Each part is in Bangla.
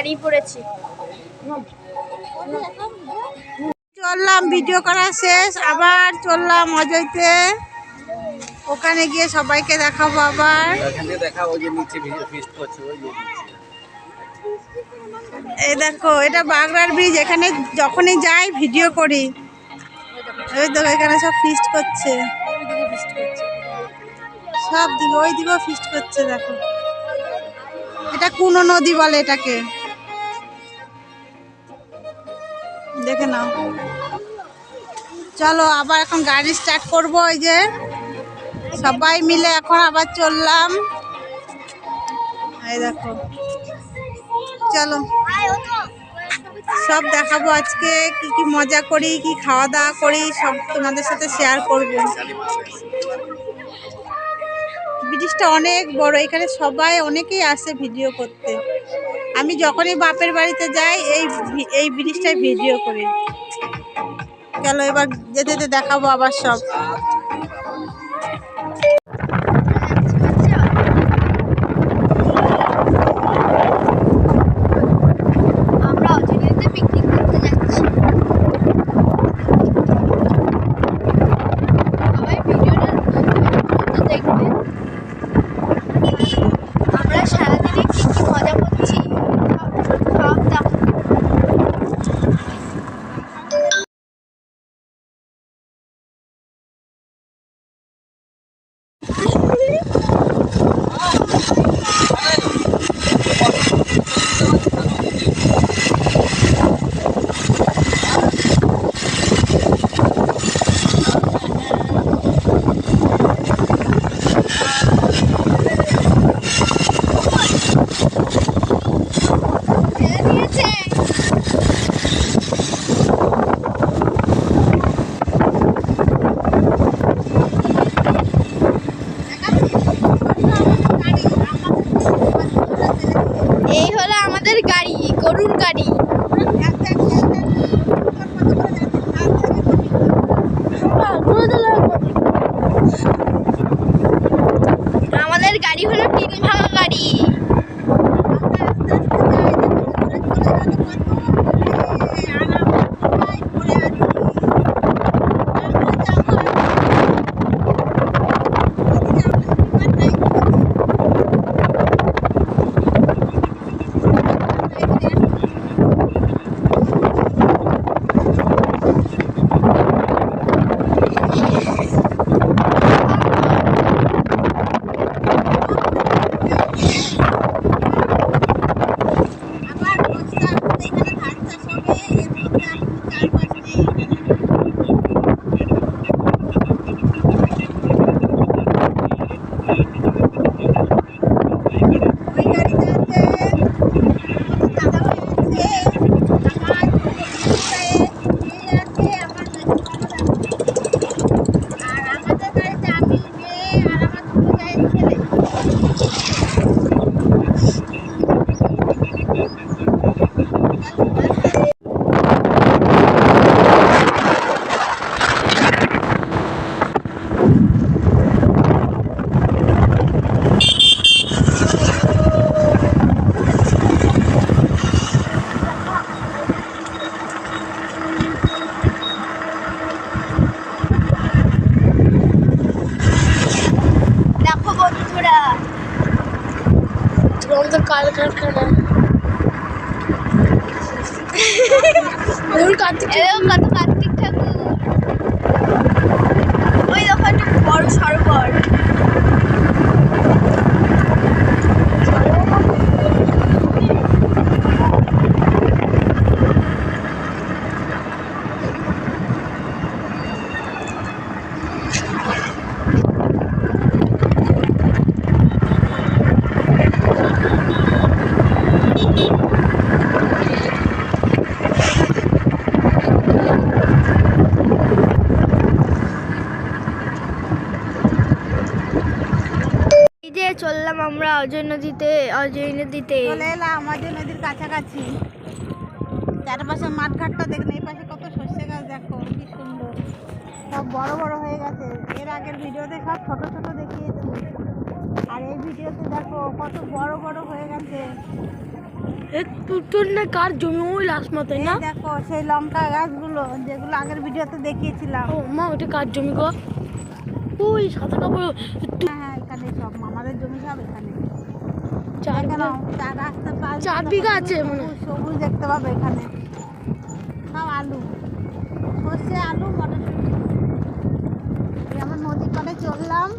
দাঁড়িয়ে পড়েছি। চললাম, ভিডিও করা শেষ, আবার চললাম অজয়তে। ওখানে গিয়ে সবাইকে দেখাবো আবার। এই দেখো, এটা বাগড়ার ব্রিজ। এখানে যখনই যাই ভিডিও করি। ওই দেখো এখানে সব ফিস্ট করছে, সব দিকে ওই দিকেও ফিস্ট করছে। দেখো এটা কোন নদী বলে এটাকে, দেখে নাও। চলো আবার এখন গাড়ি স্টার্ট করবো। ওই যে সবাই মিলে এখন আবার চললাম। এই দেখো, চলো সব দেখাবো আজকে, কি কি মজা করি, কি খাওয়া দাওয়া করি, সব তোমাদের সাথে শেয়ার করবো। ব্রিজটা অনেক বড়, এখানে সবাই অনেকেই আসে ভিডিও করতে। আমি যখনই বাপের বাড়িতে যাই এই ব্রিজটায় ভিডিও করি। চলো এবার যেতে যেতে দেখাবো আবার সব। এই হলো আমাদের গাড়ি, গরুর গাড়ি। আমাদের গাড়ি হলো টিন ভাঙা গাড়ি। আমাদের কারখানা কত কার্তিক ঠাকুর। ওই দেখো একটা বড় সরোবর। চললাম আমরা অজয় নদীতে। চলে এলাম অজয় নদীর কাছাকাছি। চারপাশে মাঠঘাটটা দেখুন, এই পাশে কত সর্ষে গাছ, দেখো কি সুন্দর, সব বড় বড় হয়ে গেছে। এর আগের ভিডিওতে সব ছোট ছোট দেখিয়েছি, আর এই ভিডিওতে দেখো কত বড় বড় হয়ে গেছে। একটু না কার জমি ওই লাস্ট মাথায় না? এই দেখো সেই লঙ্কা গাছগুলো যেগুলো আগের ভিডিওতে দেখিয়েছিলাম। ও মা ওটা কার জমি গো? ওই সাদা কাপড় হ্যাঁ এখানে সব আমাদের জমি সব এখানে। চার দেখে বিঘা নাও, চার রাস্তার পাশ দিয়ে 4 বিঘা আছে মনে হয়। সবুজ দেখতে পাবে এখানে, সব আলু, সর্ষে, আলু, মটরশুঁটি। এই আমরা নদীর পাড়ে চললাম,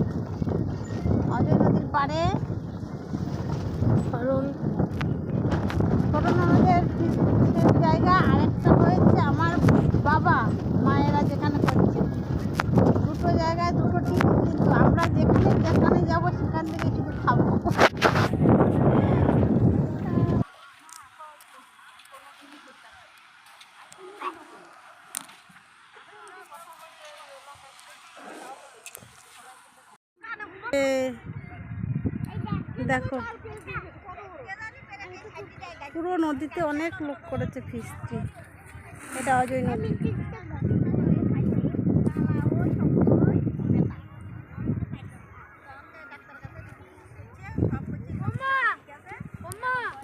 অজয় নদীর পাড়ে। কারণ ছোট ননদের শেষ জায়গা, আরেকটা হয়েছে আমার বাবা মায়েরা যেখানে করছে। দুটো জায়গায় দুটো ঠিক, কিন্তু আমরা যেখানে যেখানে যাবো সেখান থেকে শুধু খাবো। দেখো পুরো নদীতে অনেক লোক করেছে ফিস্টি। এটা অজয় নদী।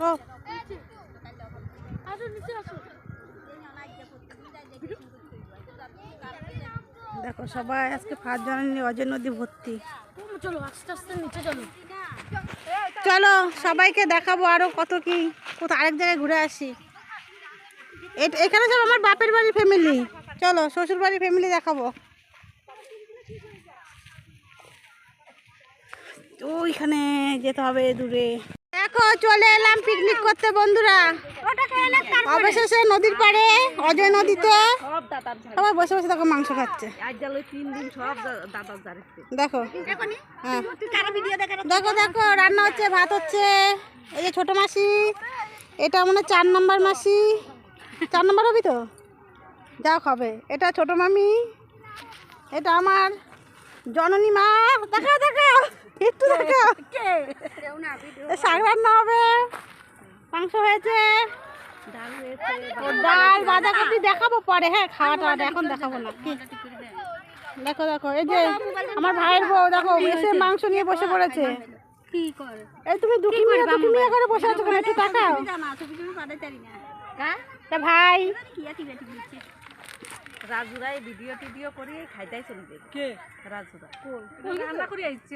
ও দেখো সবাই আজকে ফার্স্ট জানুয়ারি অজয় নদী ভর্তি। চলো আস্তে আস্তে নিচে চলো। চলো সবাইকে দেখাবো আরো কত কি, কোথাও আরেক জায়গায় ঘুরে আসি। এখানে সব আমার বাপের বাড়ির ফ্যামিলি। চলো শ্বশুর বাড়ির ফ্যামিলি দেখাবো। ওইখানে যেতে হবে দূরে। দেখো চলে এলাম পিকনিক করতে বন্ধুরা। অবশেষে নদীর পাড়ে অজয় নদীতে সবাই বসে বসে দেখো মাংস খাচ্ছে। দেখো হ্যাঁ দেখো দেখো রান্না হচ্ছে, ভাত হচ্ছে। এই যে ছোট মাসি, এটা মনে 4 নম্বর মাসি, 4 নম্বর হবি তো যা খাবে। এটা ছোট মামি, এটা আমার জননী মা। দেখো দেখো একটু দেখো, শাক রান্না হবে, মাংস হয়েছে, ডাল, বাঁধাকপি দেখাবো পরে। হ্যাঁ খাওয়া টাওয়াটা এখন দেখাবো না। কি দেখো দেখো এই যে আমার ভাইয়ের বউ দেখো এসে মাংস নিয়ে বসে পড়েছে। এই তুমি দুঃখী মিয়া করে বসে আছো কেন? একটু তাকাও। তা ভাই রাজুরাই ভিডিও টিডিও করে খাইতেই চলে যাবে। কে রাজুরা রান্না করে আইছে।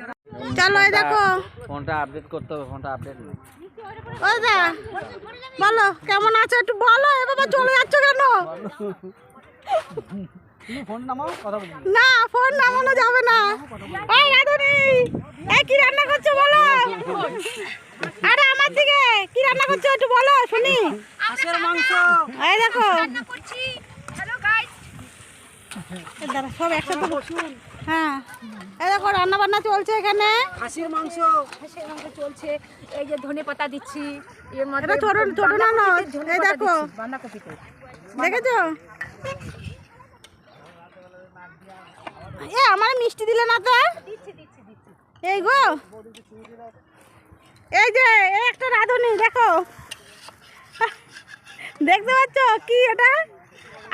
চলো এই দেখো ফোনটা আপডেট করতে হবে, ফোনটা আপডেট নেই। ও দা বলো কেমন আছো একটু বলো। এ বাবা চলে যাচ্ছ কেন? ফোন নামাও, কথা বলি। না ফোন নামানো যাবে না। এই রাধুনি এই কি রান্না করছো বলো? আরে আমার দিকে কি রান্না করছো একটু বলো শুনি। হাঁসের মাংস এই দেখো রান্না করছি। হ্যালো গাইস, এই দাঁড়া সব একসাথে বসুন। হ্যাঁ এই দেখো রান্না বান্না চলছে এখানে। হাঁসের মাংস চলছে। এই যে ধনে পাতা দিচ্ছি এর মধ্যে। এটা ছোট ছোট না এই দেখো বাঁধাকপিতে দেখেছো? এ আমার মিষ্টি দিলে না তো? এই গো এই যে এই একটা রাঁধুনি দেখো, দেখতে পাচ্ছ কি এটা?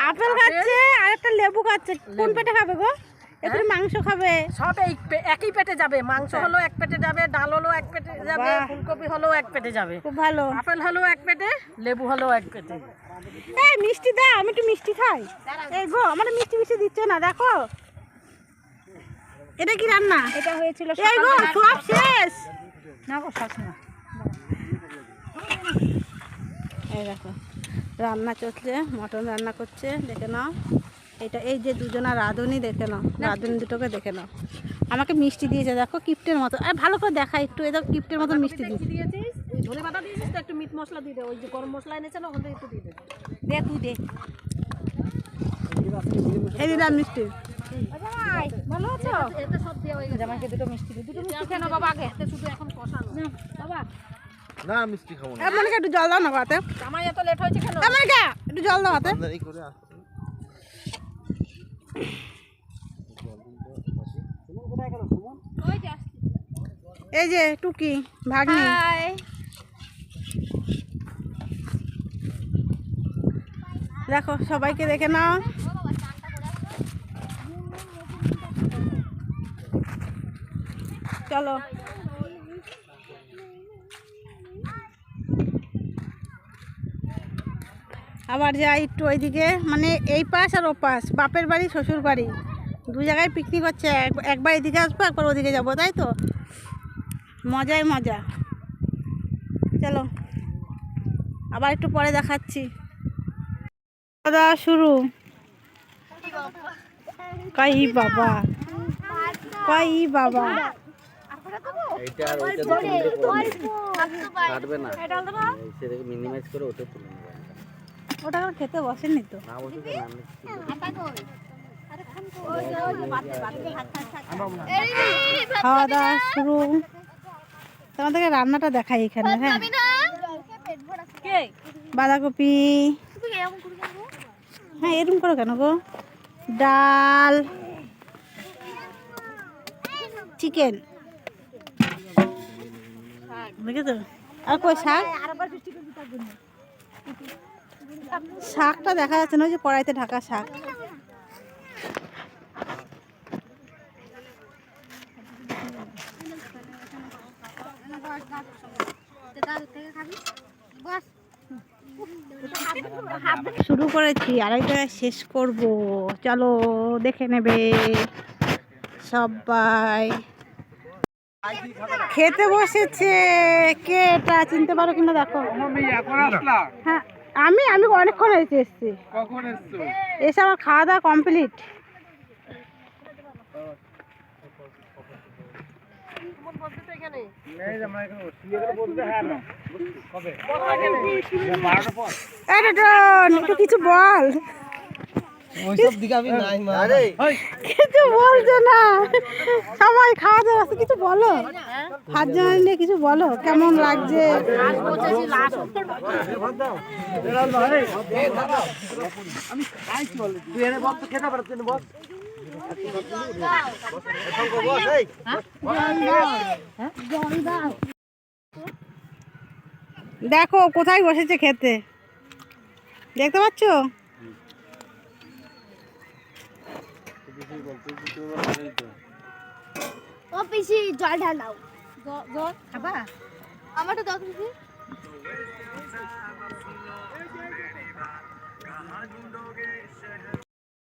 আপেল খাচ্ছে আর একটা লেবু খাচ্ছে। কোন পেটে খাবে গো? এখন মাংস খাবে। সব একই পেটে যাবে। মাংস হলো এক পেটে যাবে, ডাল হলো এক পেটে যাবে, ফুলকপি হলো এক পেটে যাবে, খুব ভালো। আপেল হলো এক পেটে, লেবু হলো এক পেটে। এই মিষ্টি দাও, আমি একটু মিষ্টি খাই। এই গো আমার মিষ্টি মিষ্টি দিচ্ছে না দেখো। এটা কি রান্না? এটা হয়েছিল এই গো সব শেষ। না গো শাস না। এই দেখো রান্না চলছে, মটন রান্না করছে দেখে নাও। এটা এই যে দুজনা রাঁধুনি দেখে নাও, রাঁধুনি দুটোকে দেখে নাও। আমাকে মিষ্টি দিয়েছে দেখো কিপ্টের মতো। আর ভালো করে দেখা একটু, এই দেখো কিপ্টের মতো মিষ্টি দিয়েছে। দিয়েছিস ধনে পাতা দিয়েছিস তো একটু মিট মশলা দিয়ে দে। ওই যে গরম মশলা এনেছে না ওখান থেকে একটু দিয়ে দে। দে তুই দে। এই দিলাম মিষ্টি। ভালো আছো? এতে সব দেওয়া হয়ে গেছে। আমাকে দুটো মিষ্টি দে। দুটো মিষ্টি কেন বাবা? আগে হাতে শুধু এখন কষানো বাবা। না মিষ্টি খাবো না। মনে একটু জল দাও না হাতে। আমার এত লেট হয়েছে কেন? মনে একটু জল দাও হাতে। আমদানি করে আসতে। এই যে টুকি ভাগ্নি। দেখো সবাইকে দেখে নাও। চলো আবার যাই একটু ওইদিকে, মানে এই পাশ আর ও পাশ, বাপের বাড়ি শ্বশুর বাড়ি দু জায়গায় পিকনিক হচ্ছে। একবার এদিকে আসবো, একবার ওদিকে যাবো, তাই তো মজাই মজা। চলো আবার একটু পরে দেখাচ্ছি। খাওয়া দাওয়া শুরু। কাই বাবা, কাই বাবা, এইটা আর ওইটা দুটো মিলে করে কাটবে না, সেটাকে মিনিমাইজ করে ওটা তুলে নেবে। ওটা আর খেতে বসেনি তো। না বসে তো নাম খাওয়া দাওয়া শুরু। তোমাদেরকে রান্নাটা দেখাই এখানে। হ্যাঁ, বাঁধাকপি, হ্যাঁ এরকম করো কেন গো, ডাল, চিকেন, দেখেছো? আর কই শাক? শাকটা দেখা যাচ্ছে না, ওই যে কড়াইতে ঢাকা শাক। শুরু করেছি, আড়াই জায়গায় শেষ করব। চলো দেখে নেবে সবাই। খেতে বসেছে কে, এটা চিনতে পারো কিনা দেখো। হ্যাঁ আমি অনেকক্ষণ হয়েছে এসছি। এসে আমার খাওয়া দাওয়া কমপ্লিট। একটু কিছু বল। ওইসব দিকে আমি নাই মা। আরে কিছু বলছো না, সবাই খাওয়া দাওয়া, কিছু বলো। হাত জমা নিয়ে কিছু বলো, কেমন লাগছে? আমি খাইছি বলে তুই এনে বল তো খেতে পারছিস না বল। দেখো কোথায় বসেছে খেতে, দেখতে পাচ্ছ? ও পিসি জল ঢালাও। জল খাবা? আমারটা দাও পিসি।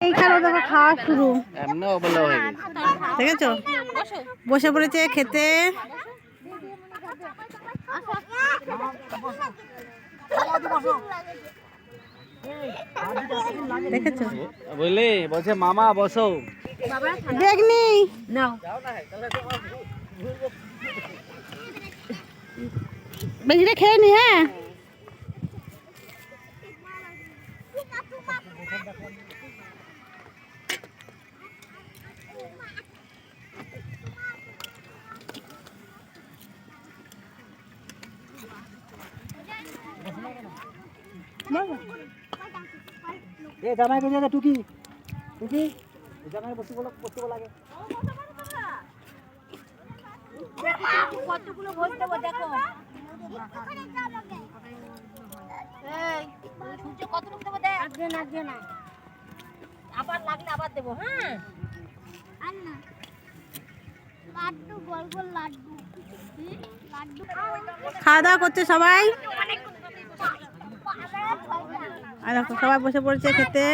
এইখানে দেখো খাওয়া শুরু, এমনি অবলা হয়ে গেছে। দেখেছো? বসে পড়েছে খেতে। দেখেছো? বুঝলি বলছে মামা বসো। দেখনি বেশিটা খেয়ে নি। হ্যাঁ এ জামাই কোন জায়গা টুকি টুকি জামাই বসতে লাগে। কতগুলো ভোজ দেবো দেখো। এই সূর্য কতটুকু দেবো দেখ। আগে না আবার লাগলে আবার দেবো। হ্যাঁ আর না লাড্ডু, গোল গোল লাড্ডু। লাড্ডু খাওয়া দাওয়া করছে সবাই। আর দেখো সবাই বসে পড়েছে খেতে।